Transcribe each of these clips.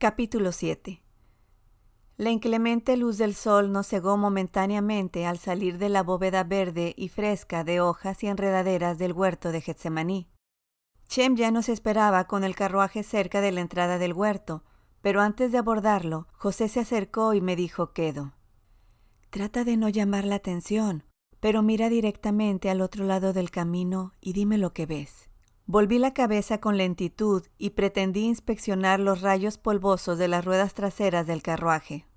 Capítulo 7. La inclemente luz del sol nos cegó momentáneamente al salir de la bóveda verde y fresca de hojas y enredaderas del huerto de Getsemaní. Shem ya nos esperaba con el carruaje cerca de la entrada del huerto, pero antes de abordarlo, José se acercó y me dijo quedo: «Trata de no llamar la atención, pero mira directamente al otro lado del camino y dime lo que ves». Volví la cabeza con lentitud y pretendí inspeccionar los rayos polvosos de las ruedas traseras del carruaje.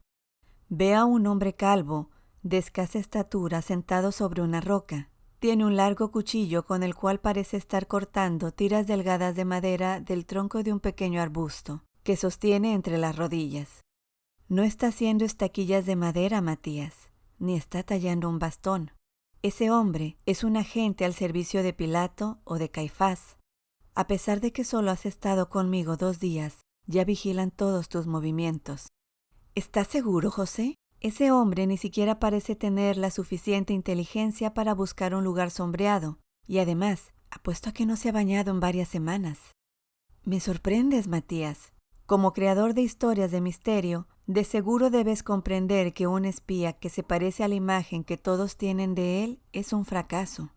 Veo a un hombre calvo, de escasa estatura, sentado sobre una roca. Tiene un largo cuchillo con el cual parece estar cortando tiras delgadas de madera del tronco de un pequeño arbusto, que sostiene entre las rodillas. No está haciendo estaquillas de madera, Matías, ni está tallando un bastón. Ese hombre es un agente al servicio de Pilato o de Caifás. A pesar de que solo has estado conmigo 2 días, ya vigilan todos tus movimientos. ¿Estás seguro, José? Ese hombre ni siquiera parece tener la suficiente inteligencia para buscar un lugar sombreado, y además, apuesto a que no se ha bañado en varias semanas. Me sorprendes, Matías. Como creador de historias de misterio, de seguro debes comprender que un espía que se parece a la imagen que todos tienen de él es un fracaso.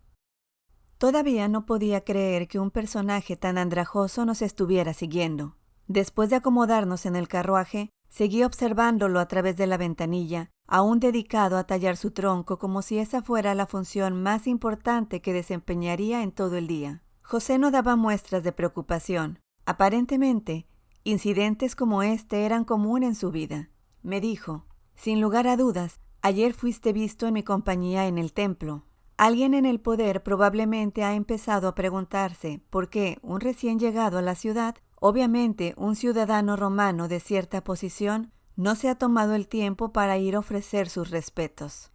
Todavía no podía creer que un personaje tan andrajoso nos estuviera siguiendo. Después de acomodarnos en el carruaje, seguí observándolo a través de la ventanilla, aún dedicado a tallar su tronco como si esa fuera la función más importante que desempeñaría en todo el día. José no daba muestras de preocupación. Aparentemente, incidentes como este eran común en su vida. Me dijo: «Sin lugar a dudas, ayer fuiste visto en mi compañía en el templo». Alguien en el poder probablemente ha empezado a preguntarse por qué un recién llegado a la ciudad, obviamente un ciudadano romano de cierta posición, no se ha tomado el tiempo para ir a ofrecer sus respetos.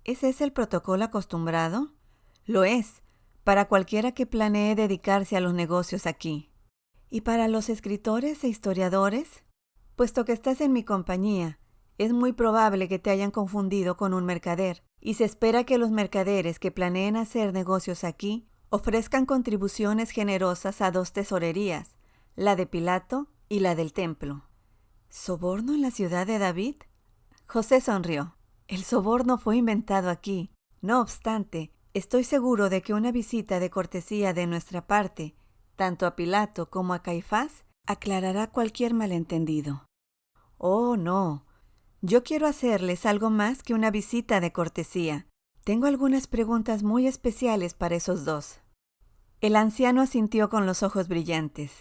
¿Ese es el protocolo acostumbrado? Lo es, para cualquiera que planee dedicarse a los negocios aquí. ¿Y para los escritores e historiadores? Puesto que estás en mi compañía, es muy probable que te hayan confundido con un mercader, y se espera que los mercaderes que planeen hacer negocios aquí ofrezcan contribuciones generosas a 2 tesorerías, la de Pilato y la del templo. ¿Soborno en la ciudad de David? José sonrió. El soborno fue inventado aquí. No obstante, estoy seguro de que una visita de cortesía de nuestra parte, tanto a Pilato como a Caifás, aclarará cualquier malentendido. Oh, no. Yo quiero hacerles algo más que una visita de cortesía. Tengo algunas preguntas muy especiales para esos 2. El anciano asintió con los ojos brillantes.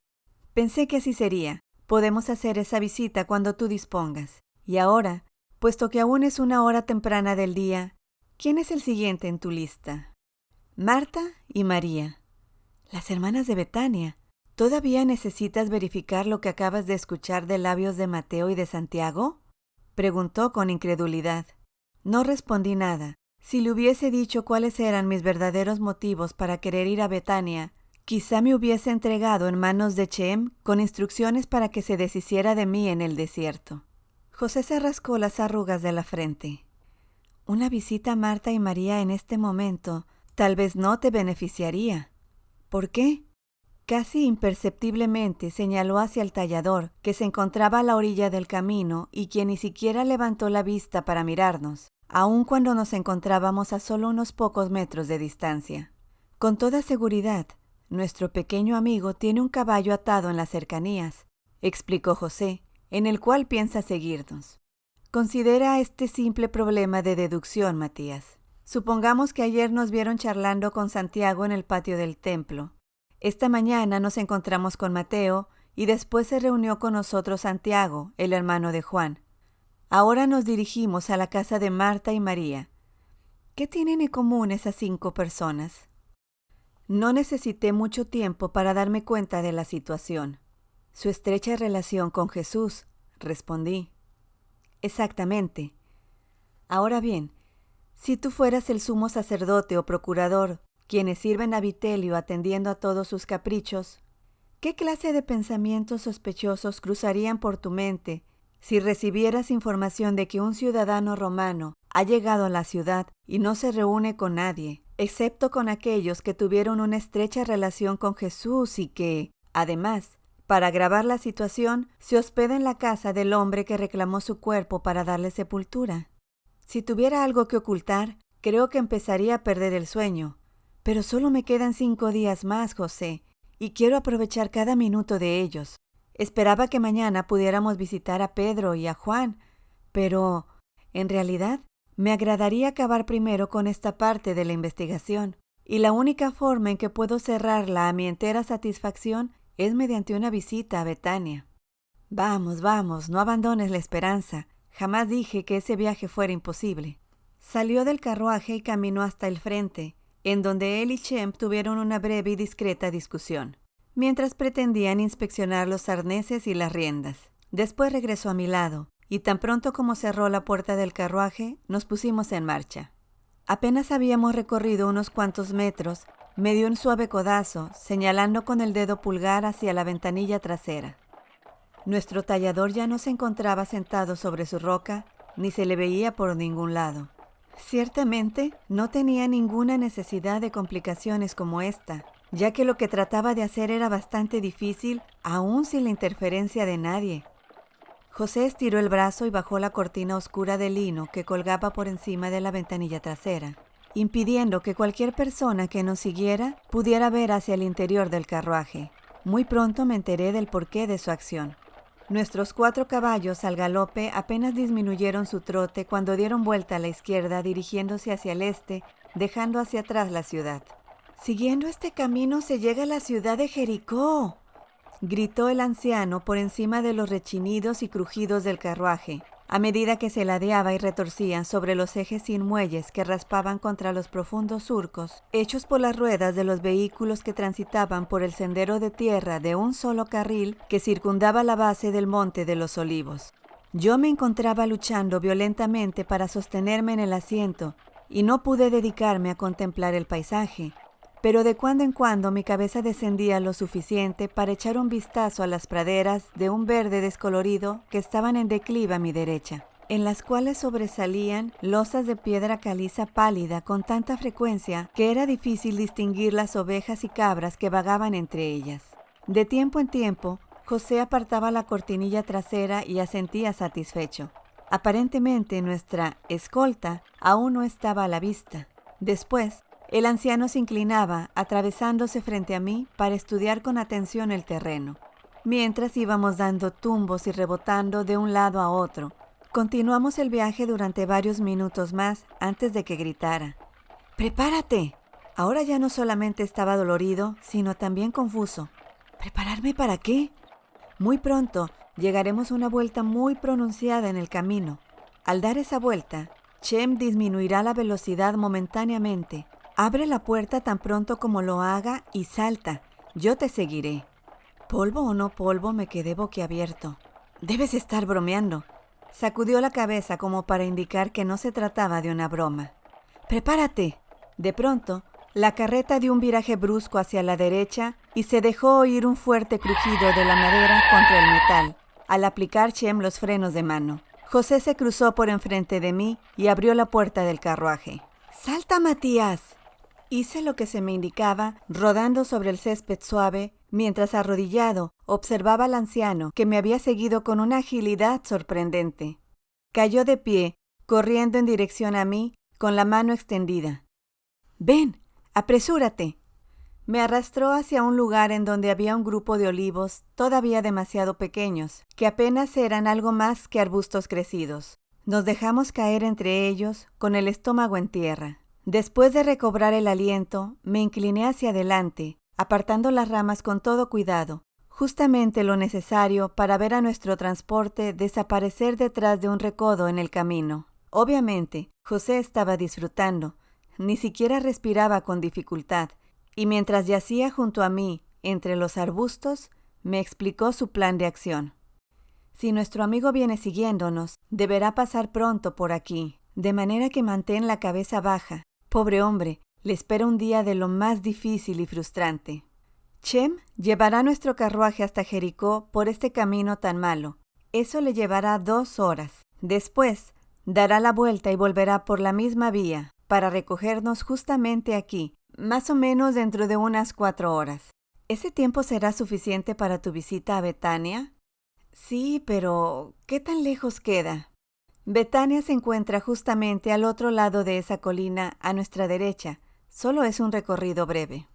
Pensé que así sería. Podemos hacer esa visita cuando tú dispongas. Y ahora, puesto que aún es una hora temprana del día, ¿quién es el siguiente en tu lista? Marta y María, las hermanas de Betania. ¿Todavía necesitas verificar lo que acabas de escuchar de labios de Mateo y de Santiago?, preguntó con incredulidad. No respondí nada. Si le hubiese dicho cuáles eran mis verdaderos motivos para querer ir a Betania, quizá me hubiese entregado en manos de Shem con instrucciones para que se deshiciera de mí en el desierto. José se rascó las arrugas de la frente. Una visita a Marta y María en este momento tal vez no te beneficiaría. ¿Por qué? Casi imperceptiblemente señaló hacia el tallador, que se encontraba a la orilla del camino y quien ni siquiera levantó la vista para mirarnos, aun cuando nos encontrábamos a solo unos pocos metros de distancia. Con toda seguridad, nuestro pequeño amigo tiene un caballo atado en las cercanías, explicó José, en el cual piensa seguirnos. Considera este simple problema de deducción, Matías. Supongamos que ayer nos vieron charlando con Santiago en el patio del templo. Esta mañana nos encontramos con Mateo y después se reunió con nosotros Santiago, el hermano de Juan. Ahora nos dirigimos a la casa de Marta y María. ¿Qué tienen en común esas 5 personas? No necesité mucho tiempo para darme cuenta de la situación. Su estrecha relación con Jesús, respondí. Exactamente. Ahora bien, si tú fueras el sumo sacerdote o procurador, quienes sirven a Vitelio atendiendo a todos sus caprichos, ¿qué clase de pensamientos sospechosos cruzarían por tu mente si recibieras información de que un ciudadano romano ha llegado a la ciudad y no se reúne con nadie, excepto con aquellos que tuvieron una estrecha relación con Jesús y que, además, Para agravar la situación, se hospeda en la casa del hombre que reclamó su cuerpo para darle sepultura. Si tuviera algo que ocultar, creo que empezaría a perder el sueño. Pero solo me quedan 5 días más, José, y quiero aprovechar cada minuto de ellos. Esperaba que mañana pudiéramos visitar a Pedro y a Juan, pero, en realidad, me agradaría acabar primero con esta parte de la investigación, y la única forma en que puedo cerrarla a mi entera satisfacción es mediante una visita a Betania. Vamos, vamos, no abandones la esperanza. Jamás dije que ese viaje fuera imposible. Salió del carruaje y caminó hasta el frente, en donde él y Shem tuvieron una breve y discreta discusión, mientras pretendían inspeccionar los arneses y las riendas. Después regresó a mi lado, y tan pronto como cerró la puerta del carruaje, nos pusimos en marcha. Apenas habíamos recorrido unos cuantos metros, me dio un suave codazo, señalando con el dedo pulgar hacia la ventanilla trasera. Nuestro tallador ya no se encontraba sentado sobre su roca, ni se le veía por ningún lado. Ciertamente, no tenía ninguna necesidad de complicaciones como esta, ya que lo que trataba de hacer era bastante difícil, aún sin la interferencia de nadie. José estiró el brazo y bajó la cortina oscura de lino que colgaba por encima de la ventanilla trasera, impidiendo que cualquier persona que nos siguiera pudiera ver hacia el interior del carruaje. Muy pronto me enteré del porqué de su acción. Nuestros 4 caballos al galope apenas disminuyeron su trote cuando dieron vuelta a la izquierda dirigiéndose hacia el este, dejando hacia atrás la ciudad. «Siguiendo este camino se llega a la ciudad de Jericó», gritó el anciano por encima de los rechinidos y crujidos del carruaje, a medida que se ladeaba y retorcía sobre los ejes sin muelles que raspaban contra los profundos surcos, hechos por las ruedas de los vehículos que transitaban por el sendero de tierra de un solo carril que circundaba la base del Monte de los Olivos. Yo me encontraba luchando violentamente para sostenerme en el asiento y no pude dedicarme a contemplar el paisaje, pero de cuando en cuando mi cabeza descendía lo suficiente para echar un vistazo a las praderas de un verde descolorido que estaban en declive a mi derecha, en las cuales sobresalían losas de piedra caliza pálida con tanta frecuencia que era difícil distinguir las ovejas y cabras que vagaban entre ellas. De tiempo en tiempo, José apartaba la cortinilla trasera y asentía satisfecho. Aparentemente nuestra escolta aún no estaba a la vista. Después, el anciano se inclinaba, atravesándose frente a mí para estudiar con atención el terreno. Mientras íbamos dando tumbos y rebotando de un lado a otro, continuamos el viaje durante varios minutos más antes de que gritara: «¡Prepárate!». Ahora ya no solamente estaba dolorido, sino también confuso. ¿Prepararme para qué? Muy pronto llegaremos a una vuelta muy pronunciada en el camino. Al dar esa vuelta, Shem disminuirá la velocidad momentáneamente. Abre la puerta tan pronto como lo haga y salta. Yo te seguiré. Polvo o no polvo, me quedé boquiabierto. Debes estar bromeando. Sacudió la cabeza como para indicar que no se trataba de una broma. ¡Prepárate! De pronto, la carreta dio un viraje brusco hacia la derecha y se dejó oír un fuerte crujido de la madera contra el metal, al aplicar Shem los frenos de mano. José se cruzó por enfrente de mí y abrió la puerta del carruaje. ¡Salta, Matías! Hice lo que se me indicaba, rodando sobre el césped suave, mientras arrodillado observaba al anciano que me había seguido con una agilidad sorprendente. Cayó de pie, corriendo en dirección a mí, con la mano extendida. «Ven, apresúrate». Me arrastró hacia un lugar en donde había un grupo de olivos todavía demasiado pequeños, que apenas eran algo más que arbustos crecidos. Nos dejamos caer entre ellos, con el estómago en tierra. Después de recobrar el aliento, me incliné hacia adelante, apartando las ramas con todo cuidado, justamente lo necesario para ver a nuestro transporte desaparecer detrás de un recodo en el camino. Obviamente, José estaba disfrutando, ni siquiera respiraba con dificultad, y mientras yacía junto a mí, entre los arbustos, me explicó su plan de acción. Si nuestro amigo viene siguiéndonos, deberá pasar pronto por aquí, de manera que mantén la cabeza baja. Pobre hombre, le espera un día de lo más difícil y frustrante. Shem llevará nuestro carruaje hasta Jericó por este camino tan malo. Eso le llevará 2 horas. Después, dará la vuelta y volverá por la misma vía para recogernos justamente aquí, más o menos dentro de unas 4 horas. ¿Ese tiempo será suficiente para tu visita a Betania? Sí, pero ¿qué tan lejos queda? Betania se encuentra justamente al otro lado de esa colina, a nuestra derecha. Solo es un recorrido breve.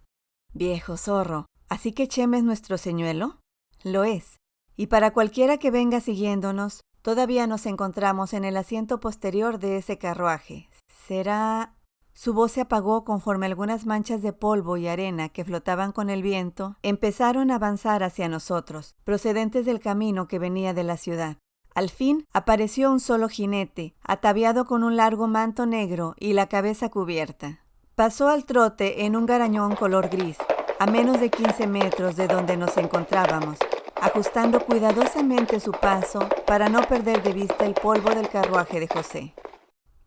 Viejo zorro, ¿así que Chem es nuestro señuelo? Lo es. Y para cualquiera que venga siguiéndonos, todavía nos encontramos en el asiento posterior de ese carruaje. ¿Será...? Su voz se apagó conforme algunas manchas de polvo y arena que flotaban con el viento empezaron a avanzar hacia nosotros, procedentes del camino que venía de la ciudad. Al fin apareció un solo jinete, ataviado con un largo manto negro y la cabeza cubierta. Pasó al trote en un garañón color gris, a menos de 15 metros de donde nos encontrábamos, ajustando cuidadosamente su paso para no perder de vista el polvo del carruaje de José.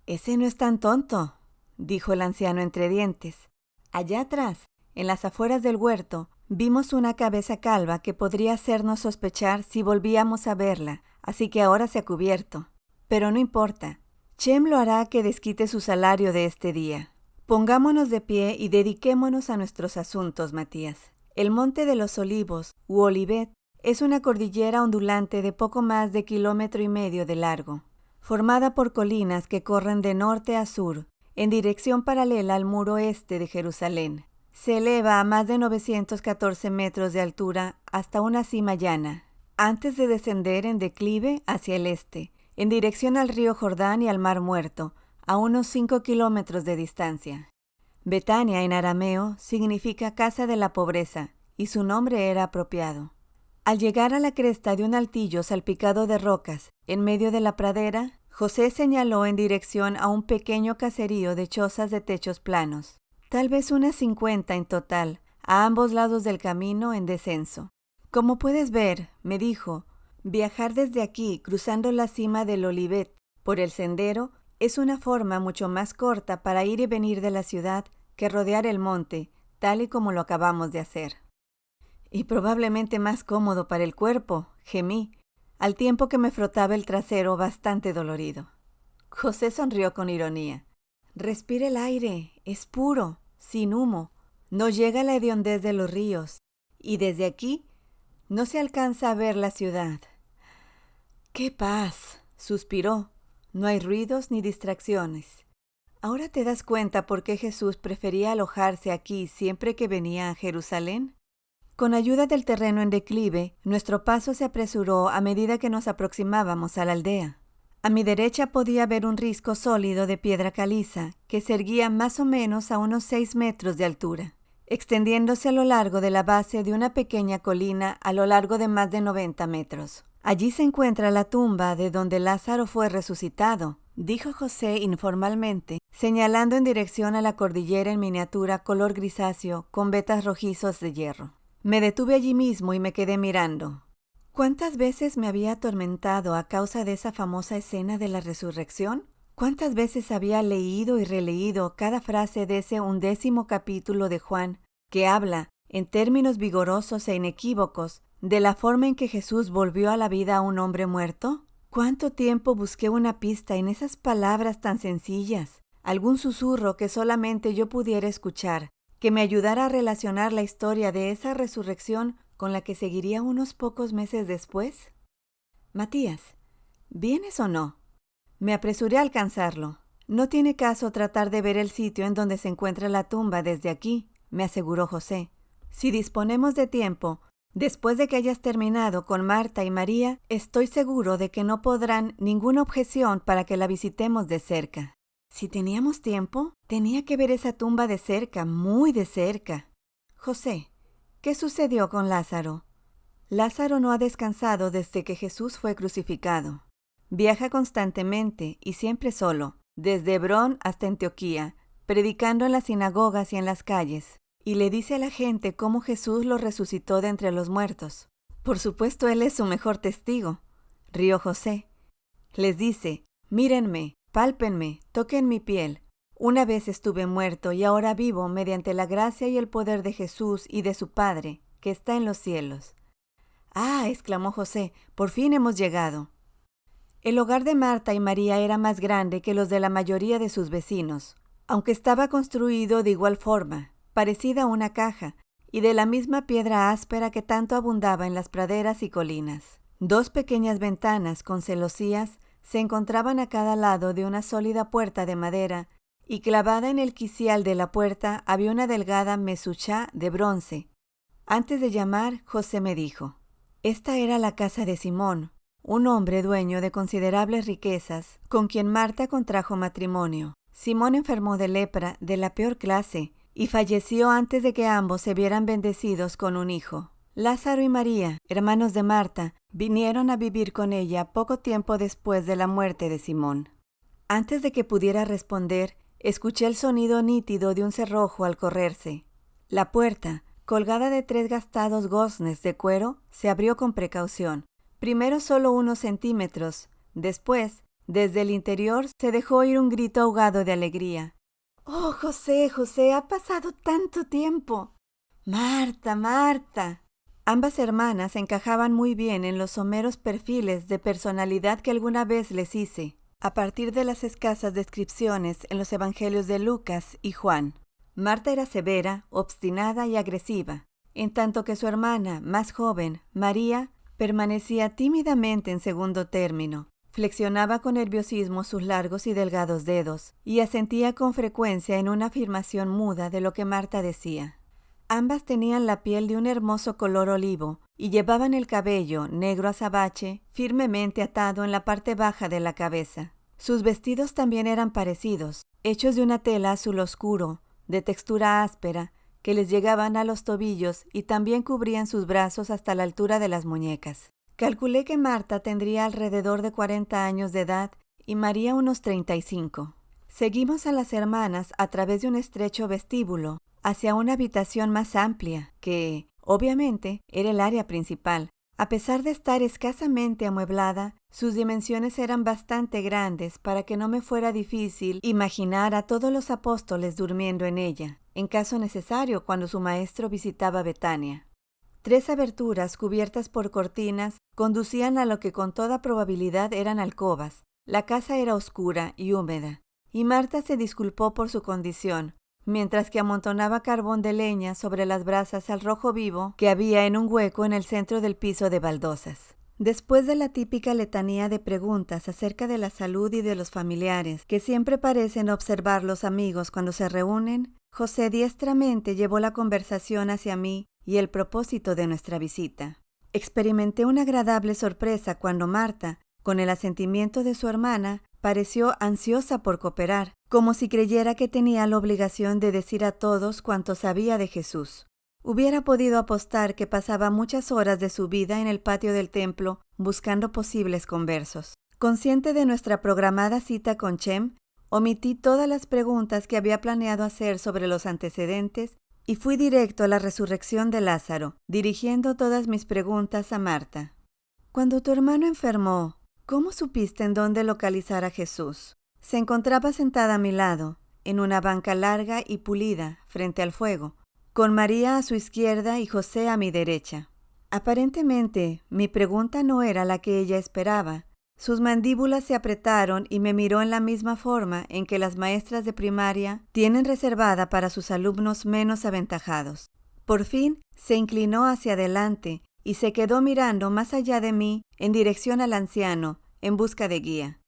«Ese no es tan tonto», dijo el anciano entre dientes. Allá atrás, en las afueras del huerto, vimos una cabeza calva que podría hacernos sospechar si volvíamos a verla, así que ahora se ha cubierto. Pero no importa. Chem lo hará que desquite su salario de este día. Pongámonos de pie y dediquémonos a nuestros asuntos, Matías. El Monte de los Olivos, u Olivet, es una cordillera ondulante de poco más de 1,5 kilómetros de largo, formada por colinas que corren de norte a sur, en dirección paralela al muro este de Jerusalén. Se eleva a más de 914 metros de altura hasta una cima llana, antes de descender en declive hacia el este, en dirección al río Jordán y al Mar Muerto, a unos 5 kilómetros de distancia. Betania en arameo significa casa de la pobreza, y su nombre era apropiado. Al llegar a la cresta de un altillo salpicado de rocas, en medio de la pradera, José señaló en dirección a un pequeño caserío de chozas de techos planos, tal vez unas 50 en total, a ambos lados del camino en descenso. Como puedes ver, me dijo, viajar desde aquí cruzando la cima del Olivet por el sendero es una forma mucho más corta para ir y venir de la ciudad que rodear el monte, tal y como lo acabamos de hacer. Y probablemente más cómodo para el cuerpo, gemí, al tiempo que me frotaba el trasero bastante dolorido. José sonrió con ironía. Respira el aire, es puro, sin humo, no llega la hediondez de los ríos, y desde aquí no se alcanza a ver la ciudad. ¡Qué paz!, suspiró. No hay ruidos ni distracciones. ¿Ahora te das cuenta por qué Jesús prefería alojarse aquí siempre que venía a Jerusalén? Con ayuda del terreno en declive, nuestro paso se apresuró a medida que nos aproximábamos a la aldea. A mi derecha podía ver un risco sólido de piedra caliza que se erguía más o menos a unos 6 metros de altura, extendiéndose a lo largo de la base de una pequeña colina a lo largo de más de 90 metros. Allí se encuentra la tumba de donde Lázaro fue resucitado, dijo José informalmente, señalando en dirección a la cordillera en miniatura color grisáceo con vetas rojizos de hierro. Me detuve allí mismo y me quedé mirando. ¿Cuántas veces me había atormentado a causa de esa famosa escena de la resurrección? ¿Cuántas veces había leído y releído cada frase de ese 11º capítulo de Juan, que habla, en términos vigorosos e inequívocos, de la forma en que Jesús volvió a la vida a un hombre muerto? ¿Cuánto tiempo busqué una pista en esas palabras tan sencillas, algún susurro que solamente yo pudiera escuchar, que me ayudara a relacionar la historia de esa resurrección con la que seguiría unos pocos meses después? Matías, ¿vienes o no? Me apresuré a alcanzarlo. No tiene caso tratar de ver el sitio en donde se encuentra la tumba desde aquí, me aseguró José. Si disponemos de tiempo, después de que hayas terminado con Marta y María, estoy seguro de que no podrán ninguna objeción para que la visitemos de cerca. Si teníamos tiempo, tenía que ver esa tumba de cerca, muy de cerca. José, ¿qué sucedió con Lázaro? Lázaro no ha descansado desde que Jesús fue crucificado. Viaja constantemente y siempre solo, desde Hebrón hasta Antioquía, predicando en las sinagogas y en las calles, y le dice a la gente cómo Jesús lo resucitó de entre los muertos. Por supuesto, él es su mejor testigo, rió José. Les dice, mírenme, pálpenme, toquen mi piel. Una vez estuve muerto y ahora vivo mediante la gracia y el poder de Jesús y de su Padre, que está en los cielos. ¡Ah!, exclamó José, por fin hemos llegado. El hogar de Marta y María era más grande que los de la mayoría de sus vecinos, aunque estaba construido de igual forma, parecida a una caja, y de la misma piedra áspera que tanto abundaba en las praderas y colinas. 2 pequeñas ventanas con celosías se encontraban a cada lado de una sólida puerta de madera, y clavada en el quicial de la puerta había una delgada mesuchá de bronce. Antes de llamar, José me dijo: esta era la casa de Simón, un hombre dueño de considerables riquezas, con quien Marta contrajo matrimonio. Simón enfermó de lepra de la peor clase y falleció antes de que ambos se vieran bendecidos con un hijo. Lázaro y María, hermanos de Marta, vinieron a vivir con ella poco tiempo después de la muerte de Simón. Antes de que pudiera responder, escuché el sonido nítido de un cerrojo al correrse. La puerta, colgada de 3 gastados goznes de cuero, se abrió con precaución. Primero solo unos centímetros, después, desde el interior, se dejó oír un grito ahogado de alegría. ¡Oh, José, José, ha pasado tanto tiempo! ¡Marta, Marta! Ambas hermanas encajaban muy bien en los someros perfiles de personalidad que alguna vez les hice, a partir de las escasas descripciones en los evangelios de Lucas y Juan. Marta era severa, obstinada y agresiva, en tanto que su hermana, más joven, María, permanecía tímidamente en segundo término. Flexionaba con nerviosismo sus largos y delgados dedos y asentía con frecuencia en una afirmación muda de lo que Marta decía. Ambas tenían la piel de un hermoso color olivo y llevaban el cabello, negro azabache, firmemente atado en la parte baja de la cabeza. Sus vestidos también eran parecidos, hechos de una tela azul oscuro, de textura áspera, que les llegaban a los tobillos y también cubrían sus brazos hasta la altura de las muñecas. Calculé que Marta tendría alrededor de 40 años de edad y María unos 35. Seguimos a las hermanas a través de un estrecho vestíbulo hacia una habitación más amplia que, obviamente, era el área principal. A pesar de estar escasamente amueblada, sus dimensiones eran bastante grandes para que no me fuera difícil imaginar a todos los apóstoles durmiendo en ella, en caso necesario cuando su maestro visitaba Betania. 3 aberturas cubiertas por cortinas conducían a lo que con toda probabilidad eran alcobas. La casa era oscura y húmeda, y Marta se disculpó por su condición, mientras que amontonaba carbón de leña sobre las brasas al rojo vivo que había en un hueco en el centro del piso de baldosas. Después de la típica letanía de preguntas acerca de la salud y de los familiares, que siempre parecen observar los amigos cuando se reúnen, José diestramente llevó la conversación hacia mí y el propósito de nuestra visita. Experimenté una agradable sorpresa cuando Marta, con el asentimiento de su hermana, pareció ansiosa por cooperar, como si creyera que tenía la obligación de decir a todos cuanto sabía de Jesús. Hubiera podido apostar que pasaba muchas horas de su vida en el patio del templo buscando posibles conversos. Consciente de nuestra programada cita con Chem, omití todas las preguntas que había planeado hacer sobre los antecedentes y fui directo a la resurrección de Lázaro, dirigiendo todas mis preguntas a Marta. Cuando tu hermano enfermó, ¿cómo supiste en dónde localizar a Jesús? Se encontraba sentada a mi lado, en una banca larga y pulida, frente al fuego, con María a su izquierda y José a mi derecha. Aparentemente, mi pregunta no era la que ella esperaba. Sus mandíbulas se apretaron y me miró en la misma forma en que las maestras de primaria tienen reservada para sus alumnos menos aventajados. Por fin, se inclinó hacia adelante y se quedó mirando más allá de mí en dirección al anciano, en busca de guía.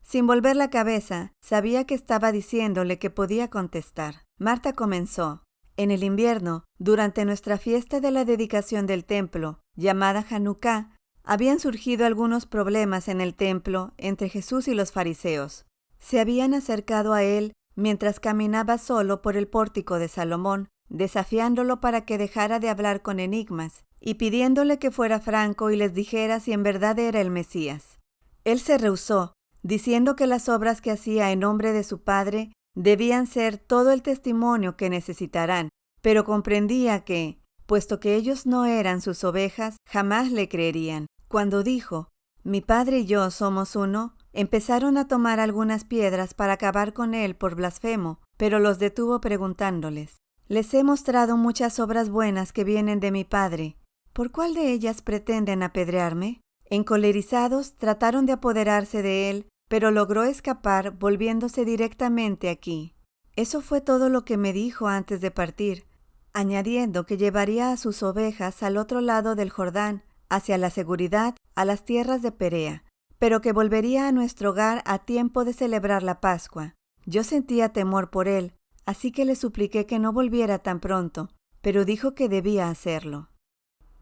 Sin volver la cabeza, sabía que estaba diciéndole que podía contestar. Marta comenzó. En el invierno, durante nuestra fiesta de la dedicación del templo, llamada Hanukkah, habían surgido algunos problemas en el templo entre Jesús y los fariseos. Se habían acercado a él mientras caminaba solo por el pórtico de Salomón, desafiándolo para que dejara de hablar con enigmas y pidiéndole que fuera franco y les dijera si en verdad era el Mesías. Él se rehusó, diciendo que las obras que hacía en nombre de su Padre debían ser todo el testimonio que necesitarán, pero comprendía que, puesto que ellos no eran sus ovejas, jamás le creerían. Cuando dijo, «Mi Padre y yo somos uno», empezaron a tomar algunas piedras para acabar con él por blasfemo, pero los detuvo preguntándoles, «Les he mostrado muchas obras buenas que vienen de mi Padre. ¿Por cuál de ellas pretenden apedrearme?» Encolerizados, trataron de apoderarse de él, pero logró escapar volviéndose directamente aquí. Eso fue todo lo que me dijo antes de partir. añadiendo que llevaría a sus ovejas al otro lado del Jordán, hacia la seguridad, a las tierras de Perea, pero que volvería a nuestro hogar a tiempo de celebrar la Pascua. Yo sentía temor por él, así que le supliqué que no volviera tan pronto, pero dijo que debía hacerlo.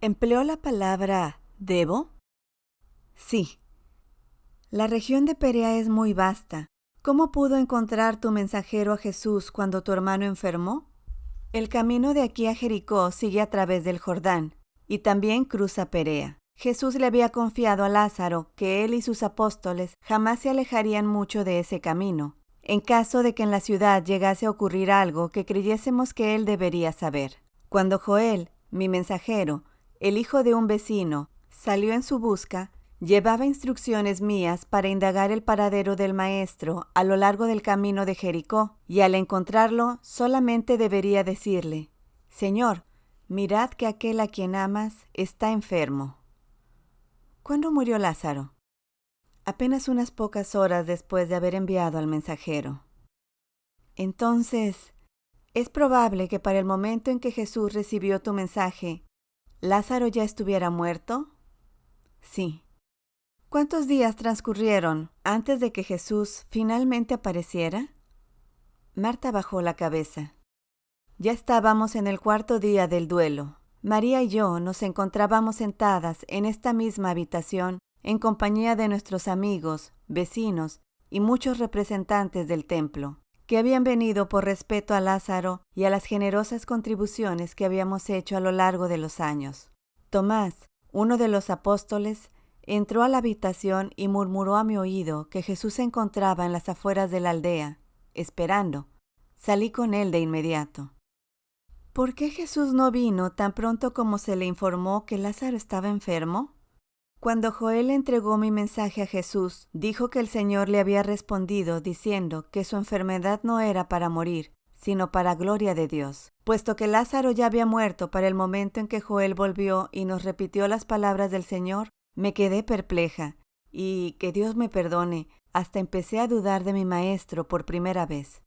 ¿Empleó la palabra «debo»? Sí. La región de Perea es muy vasta. ¿Cómo pudo encontrar tu mensajero a Jesús cuando tu hermano enfermó? El camino de aquí a Jericó sigue a través del Jordán, y también cruza Perea. Jesús le había confiado a Lázaro que él y sus apóstoles jamás se alejarían mucho de ese camino, en caso de que en la ciudad llegase a ocurrir algo que creyésemos que él debería saber. Cuando Joel, mi mensajero, el hijo de un vecino, salió en su busca, llevaba instrucciones mías para indagar el paradero del maestro a lo largo del camino de Jericó, y al encontrarlo solamente debería decirle: «Señor, mirad que aquel a quien amas está enfermo». ¿Cuándo murió Lázaro? Apenas unas pocas horas después de haber enviado al mensajero. Entonces, es probable que para el momento en que Jesús recibió tu mensaje, ¿Lázaro ya estuviera muerto? Sí. ¿Cuántos días transcurrieron antes de que Jesús finalmente apareciera? Marta bajó la cabeza. Ya estábamos en el cuarto día del duelo. María y yo nos encontrábamos sentadas en esta misma habitación en compañía de nuestros amigos, vecinos y muchos representantes del templo, que habían venido por respeto a Lázaro y a las generosas contribuciones que habíamos hecho a lo largo de los años. Tomás, uno de los apóstoles, entró a la habitación y murmuró a mi oído que Jesús se encontraba en las afueras de la aldea, esperando. Salí con él de inmediato. ¿Por qué Jesús no vino tan pronto como se le informó que Lázaro estaba enfermo? Cuando Joel entregó mi mensaje a Jesús, dijo que el Señor le había respondido diciendo que su enfermedad no era para morir, sino para gloria de Dios. Puesto que Lázaro ya había muerto para el momento en que Joel volvió y nos repitió las palabras del Señor, me quedé perpleja, y, que Dios me perdone, hasta empecé a dudar de mi maestro por primera vez.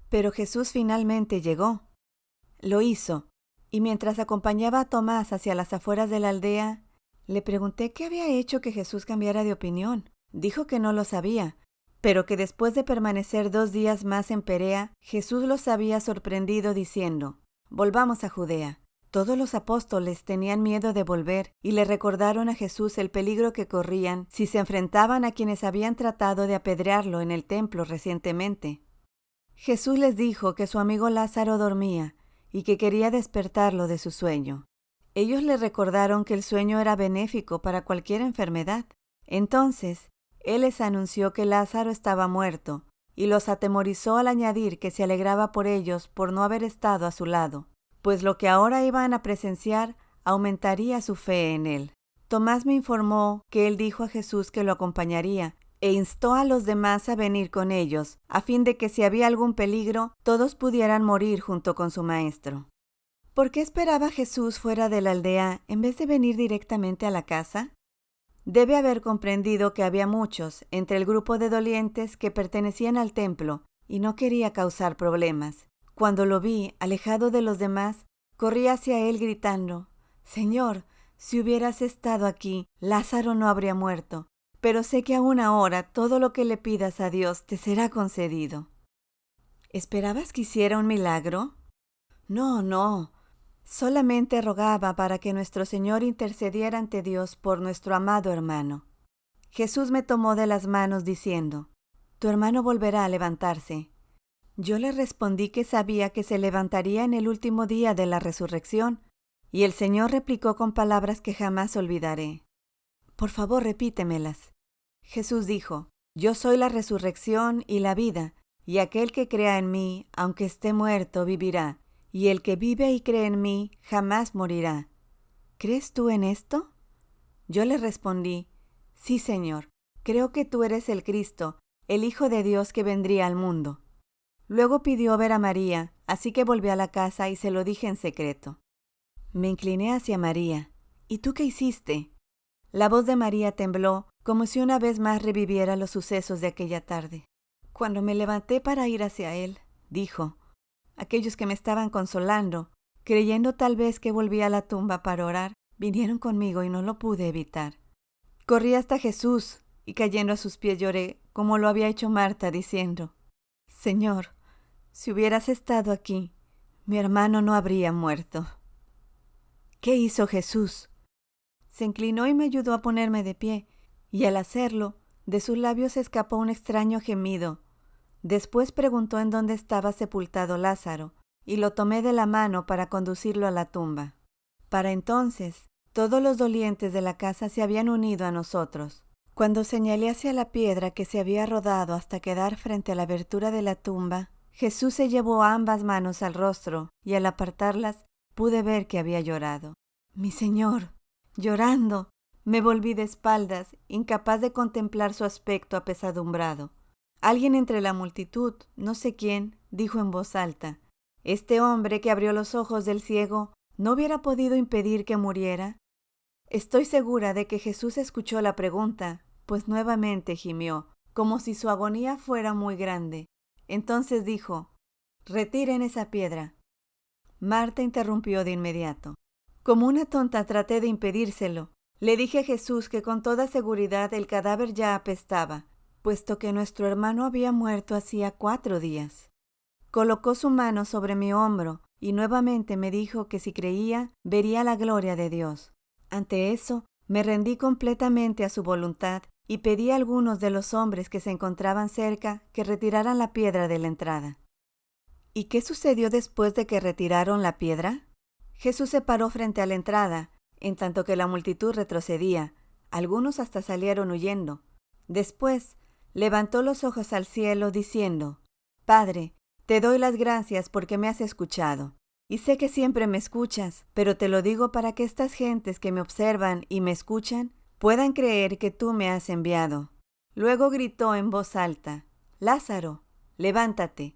Pero Jesús finalmente llegó. Lo hizo, y mientras acompañaba a Tomás hacia las afueras de la aldea, le pregunté qué había hecho que Jesús cambiara de opinión. Dijo que no lo sabía, pero que después de permanecer 2 días más en Perea, Jesús los había sorprendido diciendo: «Volvamos a Judea». Todos los apóstoles tenían miedo de volver y le recordaron a Jesús el peligro que corrían si se enfrentaban a quienes habían tratado de apedrearlo en el templo recientemente. Jesús les dijo que su amigo Lázaro dormía y que quería despertarlo de su sueño. Ellos le recordaron que el sueño era benéfico para cualquier enfermedad. Entonces, él les anunció que Lázaro estaba muerto y los atemorizó al añadir que se alegraba por ellos por no haber estado a su lado, pues lo que ahora iban a presenciar aumentaría su fe en él. Tomás me informó que él dijo a Jesús que lo acompañaría e instó a los demás a venir con ellos, a fin de que si había algún peligro, todos pudieran morir junto con su maestro. ¿Por qué esperaba Jesús fuera de la aldea en vez de venir directamente a la casa? Debe haber comprendido que había muchos entre el grupo de dolientes que pertenecían al templo y no quería causar problemas. Cuando lo vi, alejado de los demás, corrí hacia él gritando: «Señor, si hubieras estado aquí, Lázaro no habría muerto. Pero sé que aún ahora todo lo que le pidas a Dios te será concedido». ¿Esperabas que hiciera un milagro? No. Solamente rogaba para que nuestro Señor intercediera ante Dios por nuestro amado hermano. Jesús me tomó de las manos diciendo: «Tu hermano volverá a levantarse». Yo le respondí que sabía que se levantaría en el último día de la resurrección, y el Señor replicó con palabras que jamás olvidaré: «Por favor, repítemelas». Jesús dijo: «Yo soy la resurrección y la vida, y aquel que crea en mí, aunque esté muerto, vivirá, y el que vive y cree en mí, jamás morirá». ¿Crees tú en esto? Yo le respondí: «Sí, Señor, creo que tú eres el Cristo, el Hijo de Dios que vendría al mundo». Luego pidió ver a María, así que volví a la casa y se lo dije en secreto. Me incliné hacia María. «¿Y tú qué hiciste?» La voz de María tembló, como si una vez más reviviera los sucesos de aquella tarde. «Cuando me levanté para ir hacia él», dijo, aquellos que me estaban consolando, Creyendo tal vez que volvía a la tumba para orar, vinieron conmigo y no lo pude evitar. Corrí hasta Jesús y cayendo a sus pies lloré, como lo había hecho Marta, diciendo: Señor, si hubieras estado aquí, mi hermano no habría muerto. ¿Qué hizo Jesús? Se inclinó y me ayudó a ponerme de pie, y al hacerlo, de sus labios escapó un extraño gemido. Después preguntó en dónde estaba sepultado Lázaro, y lo tomé de la mano para conducirlo a la tumba. Para entonces, todos los dolientes de la casa se habían unido a nosotros. Cuando señalé hacia la piedra que se había rodado hasta quedar frente a la abertura de la tumba, Jesús se llevó ambas manos al rostro, y al apartarlas, pude ver que había llorado. Mi Señor, llorando, me volví de espaldas, incapaz de contemplar su aspecto apesadumbrado. Alguien entre la multitud, no sé quién, dijo en voz alta: ¿Este hombre que abrió los ojos del ciego no hubiera podido impedir que muriera? Estoy segura de que Jesús escuchó la pregunta, pues nuevamente gimió, como si su agonía fuera muy grande. Entonces dijo: «Retiren esa piedra». Marta interrumpió de inmediato. Como una tonta traté de impedírselo. Le dije a Jesús que con toda seguridad el cadáver ya apestaba, puesto que nuestro hermano había muerto hacía 4 días. Colocó su mano sobre mi hombro y nuevamente me dijo que si creía, vería la gloria de Dios. Ante eso, me rendí completamente a su voluntad y pedí a algunos de los hombres que se encontraban cerca que retiraran la piedra de la entrada. ¿Y qué sucedió después de que retiraron la piedra? Jesús se paró frente a la entrada, en tanto que la multitud retrocedía. Algunos hasta salieron huyendo. Después, levantó los ojos al cielo, diciendo: «Padre, te doy las gracias porque me has escuchado. Y sé que siempre me escuchas, pero te lo digo para que estas gentes que me observan y me escuchan puedan creer que tú me has enviado». Luego gritó en voz alta: «Lázaro, levántate».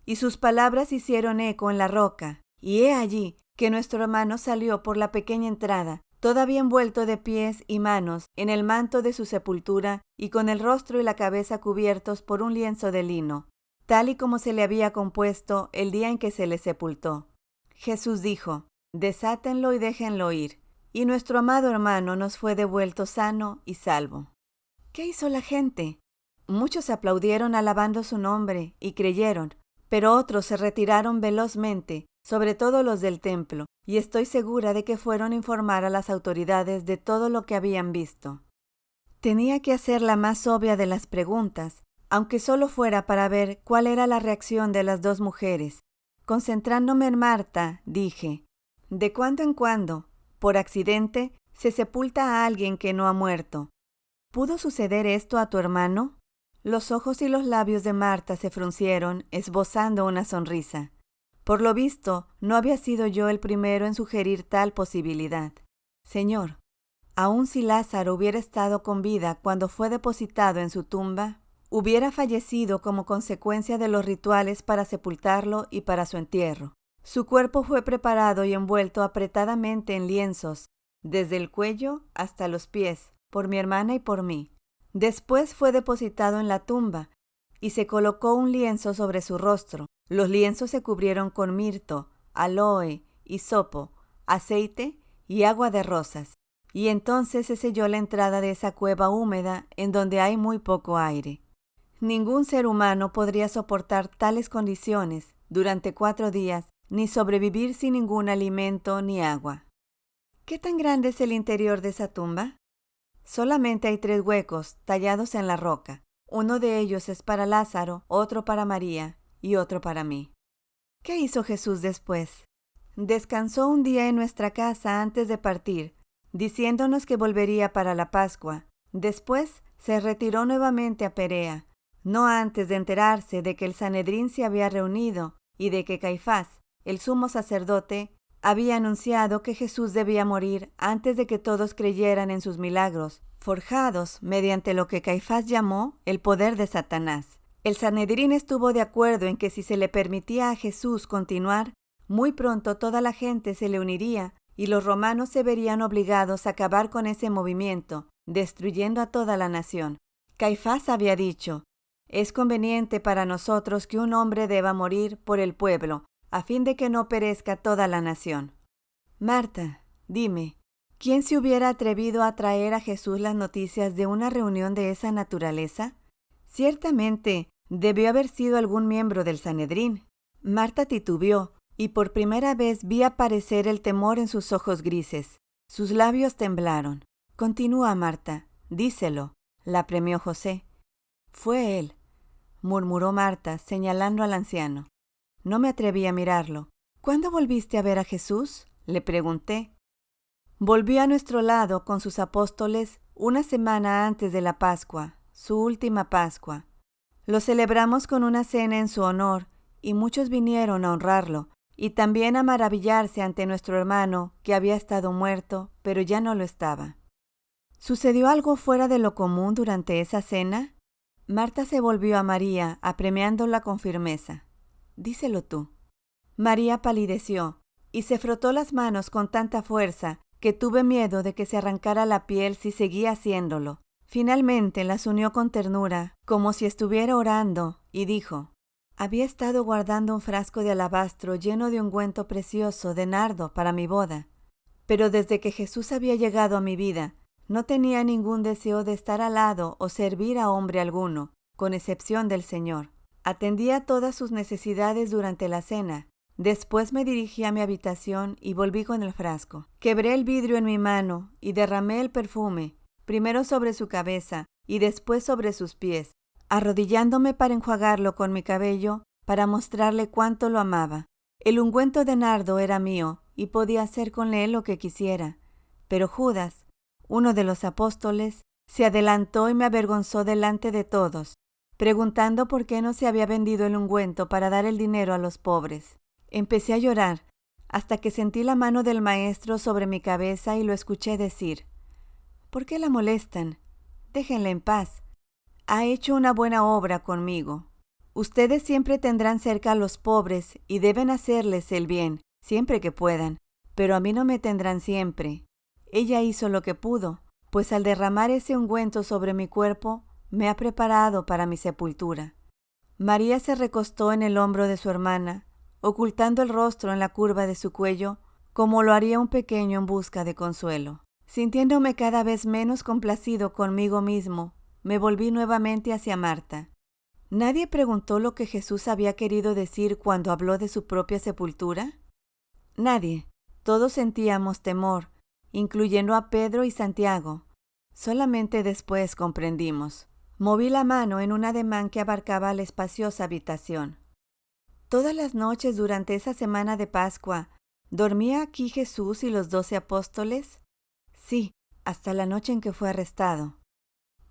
Y sus palabras hicieron eco en la roca, y he allí que nuestro hermano salió por la pequeña entrada, todavía envuelto de pies y manos en el manto de su sepultura y con el rostro y la cabeza cubiertos por un lienzo de lino, tal y como se le había compuesto el día en que se le sepultó. Jesús dijo: «Desátenlo y déjenlo ir». Y nuestro amado hermano nos fue devuelto sano y salvo. ¿Qué hizo la gente? Muchos aplaudieron alabando su nombre y creyeron, pero otros se retiraron velozmente, sobre todo los del templo, y estoy segura de que fueron a informar a las autoridades de todo lo que habían visto. Tenía que hacer la más obvia de las preguntas, aunque solo fuera para ver cuál era la reacción de las 2 mujeres. Concentrándome en Marta, dije: «De cuando en cuando, por accidente, se sepulta a alguien que no ha muerto. ¿Pudo suceder esto a tu hermano?». Los ojos y los labios de Marta se fruncieron, esbozando una sonrisa. Por lo visto, no había sido yo el primero en sugerir tal posibilidad. «Señor, aun si Lázaro hubiera estado con vida cuando fue depositado en su tumba, hubiera fallecido como consecuencia de los rituales para sepultarlo y para su entierro. Su cuerpo fue preparado y envuelto apretadamente en lienzos, desde el cuello hasta los pies, por mi hermana y por mí. Después fue depositado en la tumba, y se colocó un lienzo sobre su rostro. Los lienzos se cubrieron con mirto, aloe, hisopo, aceite y agua de rosas. Y entonces se selló la entrada de esa cueva húmeda en donde hay muy poco aire. Ningún ser humano podría soportar tales condiciones durante 4 días, ni sobrevivir sin ningún alimento ni agua. ¿Qué tan grande es el interior de esa tumba? Solamente hay 3 huecos tallados en la roca. Uno de ellos es para Lázaro, otro para María y otro para mí. ¿Qué hizo Jesús después? Descansó un día en nuestra casa antes de partir, diciéndonos que volvería para la Pascua. Después se retiró nuevamente a Perea, no antes de enterarse de que el Sanedrín se había reunido y de que Caifás, el sumo sacerdote, había anunciado que Jesús debía morir antes de que todos creyeran en sus milagros, forjados mediante lo que Caifás llamó el poder de Satanás. El Sanedrín estuvo de acuerdo en que si se le permitía a Jesús continuar, muy pronto toda la gente se le uniría y los romanos se verían obligados a acabar con ese movimiento, destruyendo a toda la nación. Caifás había dicho: «Es conveniente para nosotros que un hombre deba morir por el pueblo, a fin de que no perezca toda la nación. Marta, dime, ¿quién se hubiera atrevido a traer a Jesús las noticias de una reunión de esa naturaleza? Ciertamente, debió haber sido algún miembro del Sanedrín. Marta titubeó, y por primera vez vi aparecer el temor en sus ojos grises. Sus labios temblaron. Continúa, Marta, díselo, la apremió José. Fue él, murmuró Marta, señalando al anciano. No me atreví a mirarlo. ¿Cuándo volviste a ver a Jesús?, le pregunté. Volvió a nuestro lado con sus apóstoles una semana antes de la Pascua, su última Pascua. Lo celebramos con una cena en su honor, y muchos vinieron a honrarlo, y también a maravillarse ante nuestro hermano, que había estado muerto, pero ya no lo estaba. ¿Sucedió algo fuera de lo común durante esa cena? Marta se volvió a María, apremiándola con firmeza. Díselo tú. María palideció, y se frotó las manos con tanta fuerza que tuve miedo de que se arrancara la piel si seguía haciéndolo. Finalmente las unió con ternura, como si estuviera orando, y dijo: había estado guardando un frasco de alabastro lleno de ungüento precioso de nardo para mi boda. Pero desde que Jesús había llegado a mi vida, no tenía ningún deseo de estar al lado o servir a hombre alguno, con excepción del Señor. Atendía todas sus necesidades durante la cena. Después me dirigí a mi habitación y volví con el frasco. Quebré el vidrio en mi mano y derramé el perfume, primero sobre su cabeza y después sobre sus pies, arrodillándome para enjuagarlo con mi cabello, para mostrarle cuánto lo amaba. El ungüento de nardo era mío y podía hacer con él lo que quisiera. Pero Judas, uno de los apóstoles, se adelantó y me avergonzó delante de todos, preguntando por qué no se había vendido el ungüento para dar el dinero a los pobres. Empecé a llorar, hasta que sentí la mano del maestro sobre mi cabeza y lo escuché decir: ¿por qué la molestan? Déjenla en paz. Ha hecho una buena obra conmigo. Ustedes siempre tendrán cerca a los pobres y deben hacerles el bien, siempre que puedan, pero a mí no me tendrán siempre. Ella hizo lo que pudo, pues al derramar ese ungüento sobre mi cuerpo, me ha preparado para mi sepultura. María se recostó en el hombro de su hermana, ocultando el rostro en la curva de su cuello, como lo haría un pequeño en busca de consuelo. Sintiéndome cada vez menos complacido conmigo mismo, me volví nuevamente hacia Marta. ¿Nadie preguntó lo que Jesús había querido decir cuando habló de su propia sepultura? Nadie. Todos sentíamos temor, incluyendo a Pedro y Santiago. Solamente después comprendimos. Moví la mano en un ademán que abarcaba la espaciosa habitación. Todas las noches durante esa semana de Pascua, ¿dormía aquí Jesús y los 12 apóstoles? Sí, hasta la noche en que fue arrestado.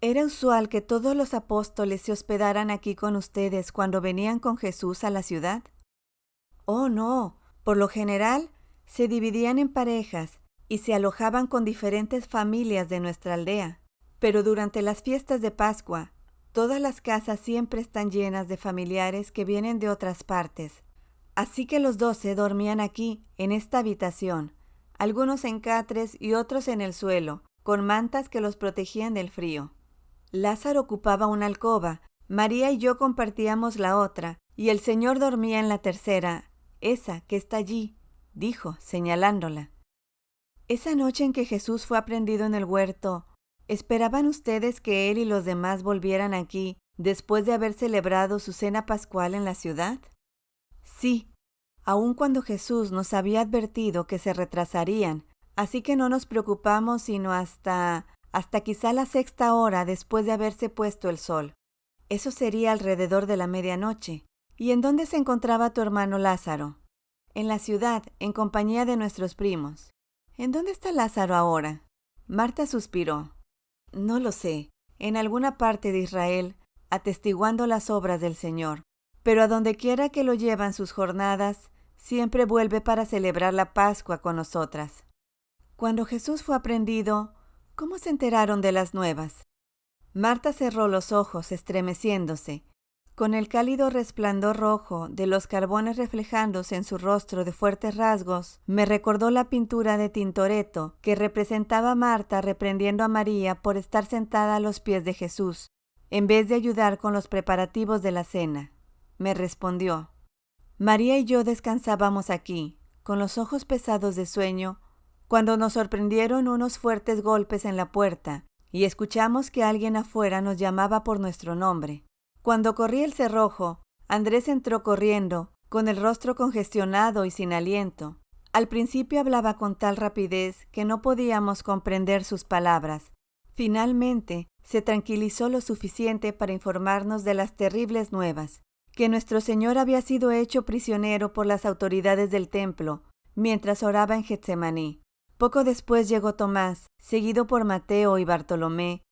¿Era usual que todos los apóstoles se hospedaran aquí con ustedes cuando venían con Jesús a la ciudad? Oh, no. Por lo general, se dividían en parejas y se alojaban con diferentes familias de nuestra aldea. Pero durante las fiestas de Pascua, todas las casas siempre están llenas de familiares que vienen de otras partes. Así que los 12 dormían aquí, en esta habitación, algunos en catres y otros en el suelo, con mantas que los protegían del frío. Lázaro ocupaba una alcoba, María y yo compartíamos la otra, y el Señor dormía en la tercera, esa que está allí, dijo, señalándola. Esa noche en que Jesús fue aprehendido en el huerto, ¿esperaban ustedes que él y los demás volvieran aquí después de haber celebrado su cena pascual en la ciudad? Sí, aun cuando Jesús nos había advertido que se retrasarían, así que no nos preocupamos sino hasta quizá la 6ª hora después de haberse puesto el sol. Eso sería alrededor de la medianoche. ¿Y en dónde se encontraba tu hermano Lázaro? En la ciudad, en compañía de nuestros primos. ¿En dónde está Lázaro ahora? Marta suspiró. No lo sé, en alguna parte de Israel, atestiguando las obras del Señor. Pero a donde quiera que lo llevan sus jornadas, siempre vuelve para celebrar la Pascua con nosotras. Cuando Jesús fue aprehendido, ¿cómo se enteraron de las nuevas? Marta cerró los ojos, estremeciéndose. Con el cálido resplandor rojo de los carbones reflejándose en su rostro de fuertes rasgos, me recordó la pintura de Tintoretto que representaba a Marta reprendiendo a María por estar sentada a los pies de Jesús, en vez de ayudar con los preparativos de la cena. Me respondió: María y yo descansábamos aquí, con los ojos pesados de sueño, cuando nos sorprendieron unos fuertes golpes en la puerta y escuchamos que alguien afuera nos llamaba por nuestro nombre. Cuando corrí el cerrojo, Andrés entró corriendo, con el rostro congestionado y sin aliento. Al principio hablaba con tal rapidez que no podíamos comprender sus palabras. Finalmente, se tranquilizó lo suficiente para informarnos de las terribles nuevas, que nuestro Señor había sido hecho prisionero por las autoridades del templo, mientras oraba en Getsemaní. Poco después llegó Tomás, seguido por Mateo y Bartolomé.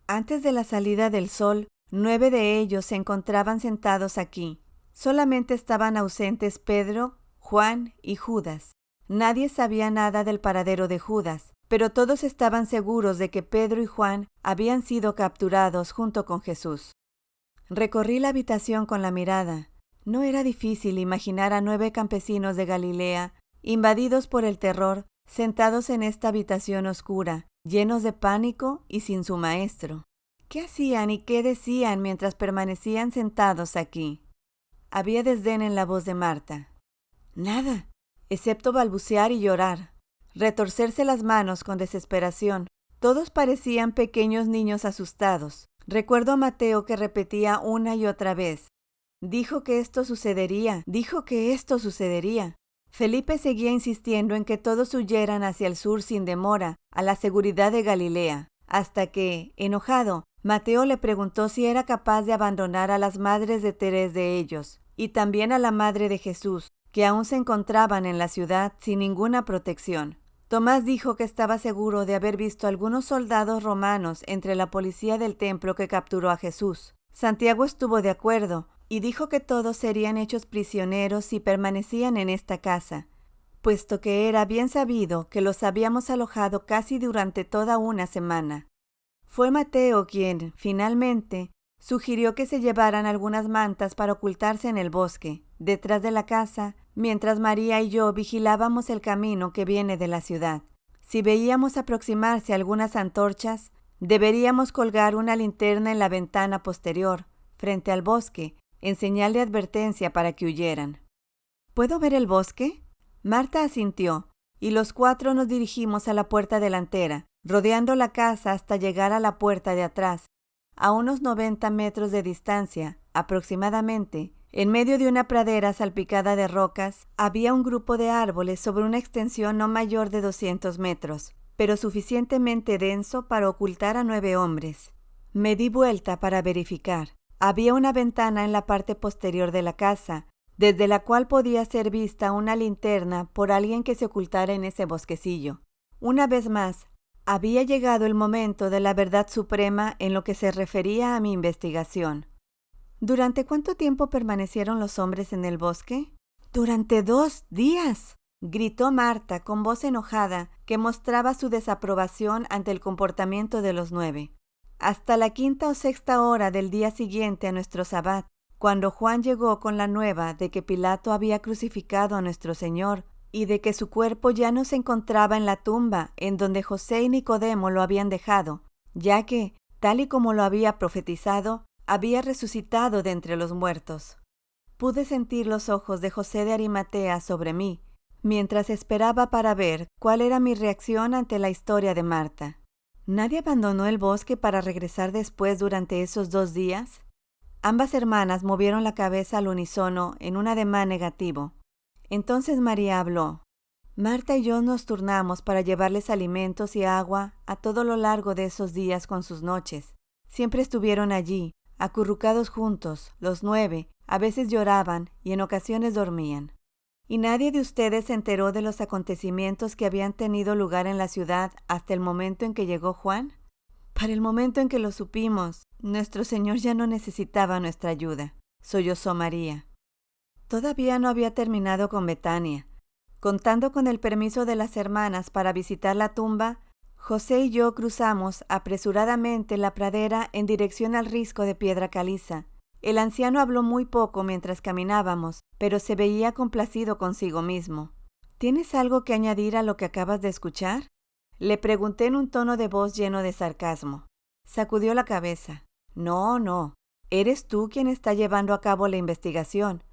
Antes de la salida del sol, 9 de ellos se encontraban sentados aquí. Solamente estaban ausentes Pedro, Juan y Judas. Nadie sabía nada del paradero de Judas, pero todos estaban seguros de que Pedro y Juan habían sido capturados junto con Jesús. Recorrí la habitación con la mirada. No era difícil imaginar a 9 campesinos de Galilea, invadidos por el terror, sentados en esta habitación oscura, llenos de pánico y sin su maestro. ¿Qué hacían y qué decían mientras permanecían sentados aquí? Había desdén en la voz de Marta. Nada, excepto balbucear y llorar, retorcerse las manos con desesperación. Todos parecían pequeños niños asustados. Recuerdo a Mateo que repetía una y otra vez. Dijo que esto sucedería, dijo que esto sucedería. Felipe seguía insistiendo en que todos huyeran hacia el sur sin demora, a la seguridad de Galilea, hasta que, enojado, Mateo le preguntó si era capaz de abandonar a las madres de 3 de ellos, y también a la madre de Jesús, que aún se encontraban en la ciudad sin ninguna protección. Tomás dijo que estaba seguro de haber visto algunos soldados romanos entre la policía del templo que capturó a Jesús. Santiago estuvo de acuerdo y dijo que todos serían hechos prisioneros si permanecían en esta casa, puesto que era bien sabido que los habíamos alojado casi durante toda una semana. Fue Mateo quien, finalmente, sugirió que se llevaran algunas mantas para ocultarse en el bosque, detrás de la casa, mientras María y yo vigilábamos el camino que viene de la ciudad. Si veíamos aproximarse algunas antorchas, deberíamos colgar una linterna en la ventana posterior, frente al bosque, en señal de advertencia para que huyeran. ¿Puedo ver el bosque? Marta asintió, y los 4 nos dirigimos a la puerta delantera, rodeando la casa hasta llegar a la puerta de atrás. A unos 90 metros de distancia, aproximadamente, en medio de una pradera salpicada de rocas, había un grupo de árboles sobre una extensión no mayor de 200 metros, pero suficientemente denso para ocultar a 9 hombres. Me di vuelta para verificar. Había una ventana en la parte posterior de la casa, desde la cual podía ser vista una linterna por alguien que se ocultara en ese bosquecillo. Una vez más, había llegado el momento de la verdad suprema en lo que se refería a mi investigación. ¿Durante cuánto tiempo permanecieron los hombres en el bosque? ¡Durante 2 días! Gritó Marta con voz enojada que mostraba su desaprobación ante el comportamiento de los 9. Hasta la 5ª o 6ª hora del día siguiente a nuestro sabbat, cuando Juan llegó con la nueva de que Pilato había crucificado a nuestro Señor y de que su cuerpo ya no se encontraba en la tumba en donde José y Nicodemo lo habían dejado, ya que, tal y como lo había profetizado, había resucitado de entre los muertos. Pude sentir los ojos de José de Arimatea sobre mí, mientras esperaba para ver cuál era mi reacción ante la historia de Marta. ¿Nadie abandonó el bosque para regresar después durante esos 2 días? Ambas hermanas movieron la cabeza al unísono en un ademán negativo. Entonces María habló. Marta y yo nos turnamos para llevarles alimentos y agua a todo lo largo de esos días con sus noches. Siempre estuvieron allí, acurrucados juntos, los 9, a veces lloraban y en ocasiones dormían. ¿Y nadie de ustedes se enteró de los acontecimientos que habían tenido lugar en la ciudad hasta el momento en que llegó Juan? Para el momento en que lo supimos, nuestro Señor ya no necesitaba nuestra ayuda, sollozó María. Todavía no había terminado con Betania. Contando con el permiso de las hermanas para visitar la tumba, José y yo cruzamos apresuradamente la pradera en dirección al risco de piedra caliza. El anciano habló muy poco mientras caminábamos, pero se veía complacido consigo mismo. ¿Tienes algo que añadir a lo que acabas de escuchar? Le pregunté en un tono de voz lleno de sarcasmo. Sacudió la cabeza. No. Eres tú quien está llevando a cabo la investigación.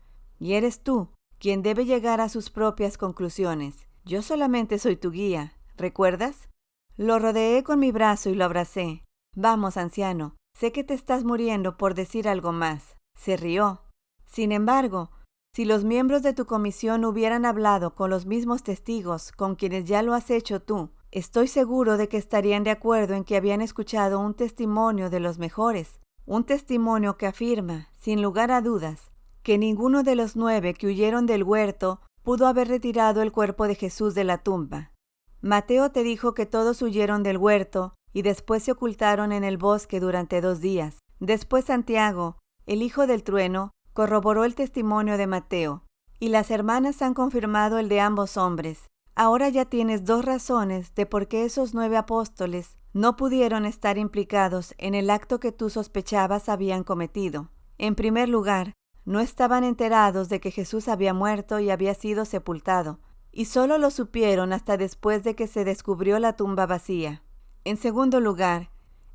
y eres tú quien debe llegar a sus propias conclusiones. Yo solamente soy tu guía, ¿recuerdas? Lo rodeé con mi brazo y lo abracé. Vamos, anciano, sé que te estás muriendo por decir algo más. Se rió. Sin embargo, si los miembros de tu comisión hubieran hablado con los mismos testigos con quienes ya lo has hecho tú, estoy seguro de que estarían de acuerdo en que habían escuchado un testimonio de los mejores, un testimonio que afirma, sin lugar a dudas, que ninguno de los 9 que huyeron del huerto pudo haber retirado el cuerpo de Jesús de la tumba. Mateo te dijo que todos huyeron del huerto y después se ocultaron en el bosque durante 2 días. Después Santiago, el hijo del trueno, corroboró el testimonio de Mateo, y las hermanas han confirmado el de ambos hombres. Ahora ya tienes 2 razones de por qué esos 9 apóstoles no pudieron estar implicados en el acto que tú sospechabas habían cometido. En primer lugar, no estaban enterados de que Jesús había muerto y había sido sepultado, y solo lo supieron hasta después de que se descubrió la tumba vacía. En segundo lugar,